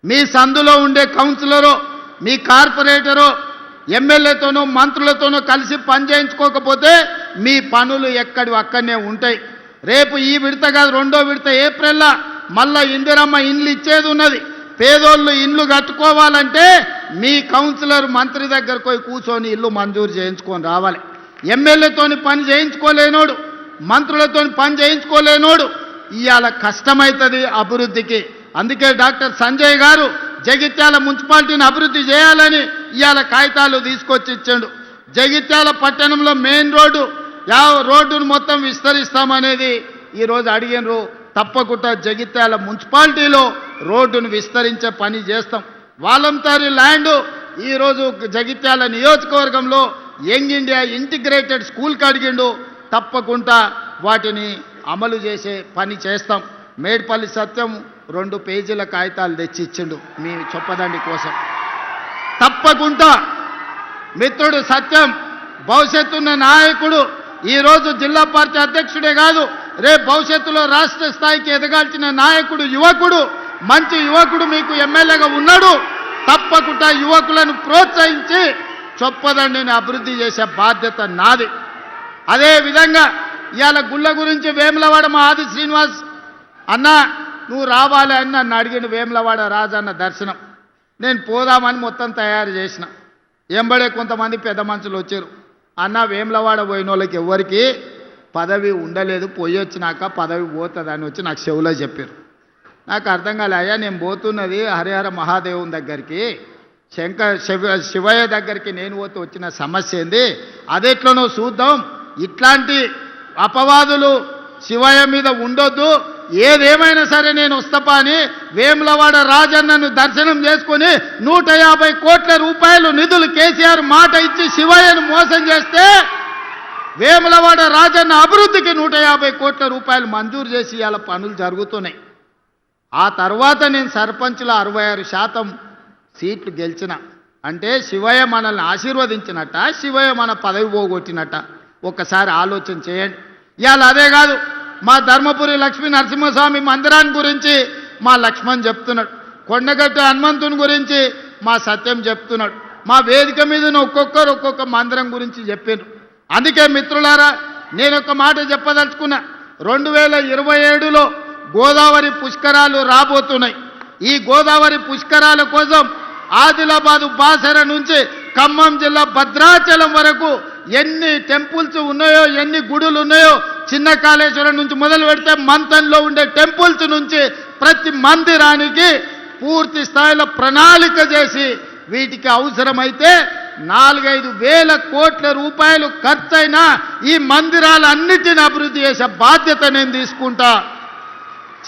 మీ సందులో ఉండే కౌన్సిలరో మీ కార్పొరేటరో ఎమ్మెల్యేతోనో మంత్రులతోనో కలిసి పని చేయించుకోకపోతే మీ పనులు అక్కడనే ఉంటాయి. రేపు ఈ విడత కాదు, రెండో విడత ఏప్రిల్లో మళ్ళా ఇందిరమ్మ ఇండ్లు ఇచ్చేది ఉన్నది. పేదోళ్ళు ఇండ్లు కట్టుకోవాలంటే మీ కౌన్సిలర్ మంత్రి దగ్గరకు పోయి కూర్చొని ఇల్లు మంజూరు చేయించుకొని రావాలి. ఎమ్మెల్యేతోని పని చేయించుకోలేనోడు, మంత్రులతోని పని చేయించుకోలేనోడు ఇవాళ కష్టమవుతుంది అభివృద్ధికి. అందుకే డాక్టర్ సంజయ్ గారు జగిత్యాల మున్సిపాలిటీని అభివృద్ధి చేయాలని ఇవాళ కాగితాలు తీసుకొచ్చి ఇచ్చాడు. జగిత్యాల పట్టణంలో మెయిన్ రోడ్డును మొత్తం విస్తరిస్తామనేది ఈరోజు అడిగినరు. తప్పకుండా జగిత్యాల మున్సిపాలిటీలో రోడ్డును విస్తరించే పని చేస్తాం. వాలంటరీ ల్యాండ్ ఈరోజు జగిత్యాల నియోజకవర్గంలో యంగ్ ఇండియా ఇంటిగ్రేటెడ్ స్కూల్కి అడిగిండు. తప్పకుండా వాటిని అమలు చేసే పని చేస్తాం. మేడ్పల్లి సత్యం 2 పేజీల కాగితాలు తెచ్చి ఇచ్చిండు మీ చొప్పదండి కోసం. తప్పకుండా మిత్రుడు సత్యం భవిష్యత్తున్న నాయకుడు, ఈరోజు జిల్లా పార్టీ అధ్యక్షుడే కాదు, రేపు భవిష్యత్తులో రాష్ట్ర స్థాయికి ఎదగాల్సిన నాయకుడు, యువకుడు, మంచి యువకుడు మీకు ఎమ్మెల్యేగా ఉన్నాడు. తప్పకుండా యువకులను ప్రోత్సహించి చొప్పదండిని అభివృద్ధి చేసే బాధ్యత నాది. అదేవిధంగా ఇవాళ గుళ్ళ గురించి వేములవాడ మా ఆది శ్రీనివాస్ అన్న నువ్వు రావాలి అని నన్ను అడిగిన. వేములవాడ రాజన్న దర్శనం నేను పోదామని మొత్తం తయారు చేసిన. ఎంబడే కొంతమంది పెద్ద మనుషులు వచ్చారు. అన్న వేములవాడ పోయిన వాళ్ళకి ఎవరికి పదవి ఉండలేదు, పోయి వచ్చినాక పదవి పోతుందని వచ్చి నాకు చెవులో చెప్పారు. నాకు అర్థం కాలే. అయ్యా నేను పోతున్నది హరిహర మహాదేవుని దగ్గరికి, శివయ్య దగ్గరికి నేను పోతే వచ్చిన సమస్య ఏంది, అదెట్లనో చూద్దాం. ఇట్లాంటి అపవాదులు శివయ్య మీద ఉండొద్దు, ఏదేమైనా సరే నేను వస్తపా అని వేములవాడ రాజన్నను దర్శనం చేసుకుని 150 కోట్ల రూపాయలు నిధులు కేసీఆర్ మాట ఇచ్చి శివయ్యను మోసం చేస్తే వేములవాడ రాజన్న అభివృద్ధికి 150 కోట్ల రూపాయలు మంజూరు చేసి ఇవాళ పనులు జరుగుతున్నాయి. ఆ తర్వాత నేను సర్పంచ్లో 66% సీట్లు గెలిచిన. అంటే శివయ్య మనల్ని ఆశీర్వదించినట్ట, శివయ్య మన పదవి పోగొట్టినట్ట? ఒక్కసారి ఆలోచన చేయండి. ఇవాళ అదే కాదు, మా ధర్మపురి లక్ష్మీ నరసింహస్వామి మందిరాన్ని గురించి మా లక్ష్మణ్ చెప్తున్నాడు, కొండగట్టు హనుమంతుని గురించి మా సత్యం చెప్తున్నాడు, మా వేదిక మీద ఒక్కొక్కరు ఒక్కొక్క మందిరం గురించి చెప్పారు. అందుకే మిత్రులారా నేను ఒక మాట చెప్పదలుచుకున్నా. 2027లో గోదావరి పుష్కరాలు రాబోతున్నాయి. ఈ గోదావరి పుష్కరాల కోసం ఆదిలాబాదు బాసర నుంచి ఖమ్మం జిల్లా భద్రాచలం వరకు ఎన్ని టెంపుల్స్ ఉన్నాయో, ఎన్ని గుడులు ఉన్నాయో, చిన్న కాళేశ్వరం నుంచి మొదలు పెడితే మంతన్లో ఉండే టెంపుల్స్ నుంచి ప్రతి మందిరానికి పూర్తి స్థాయిలో ప్రణాళిక చేసి వీటికి అవసరమైతే 4-5 వేల కోట్ల రూపాయలు ఖర్చైనా ఈ మందిరాలన్నిటిని అభివృద్ధి చేసే బాధ్యత నేను తీసుకుంటా.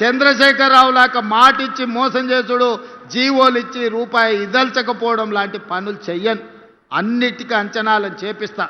చంద్రశేఖరరావు లాగా మాటిచ్చి మోసం చేసుడు, జీవోలు ఇచ్చి రూపాయి ఇదల్చకపోవడం లాంటి పనులు చెయ్యను. అన్నిటికీ అంచనాలను చేపిస్తా.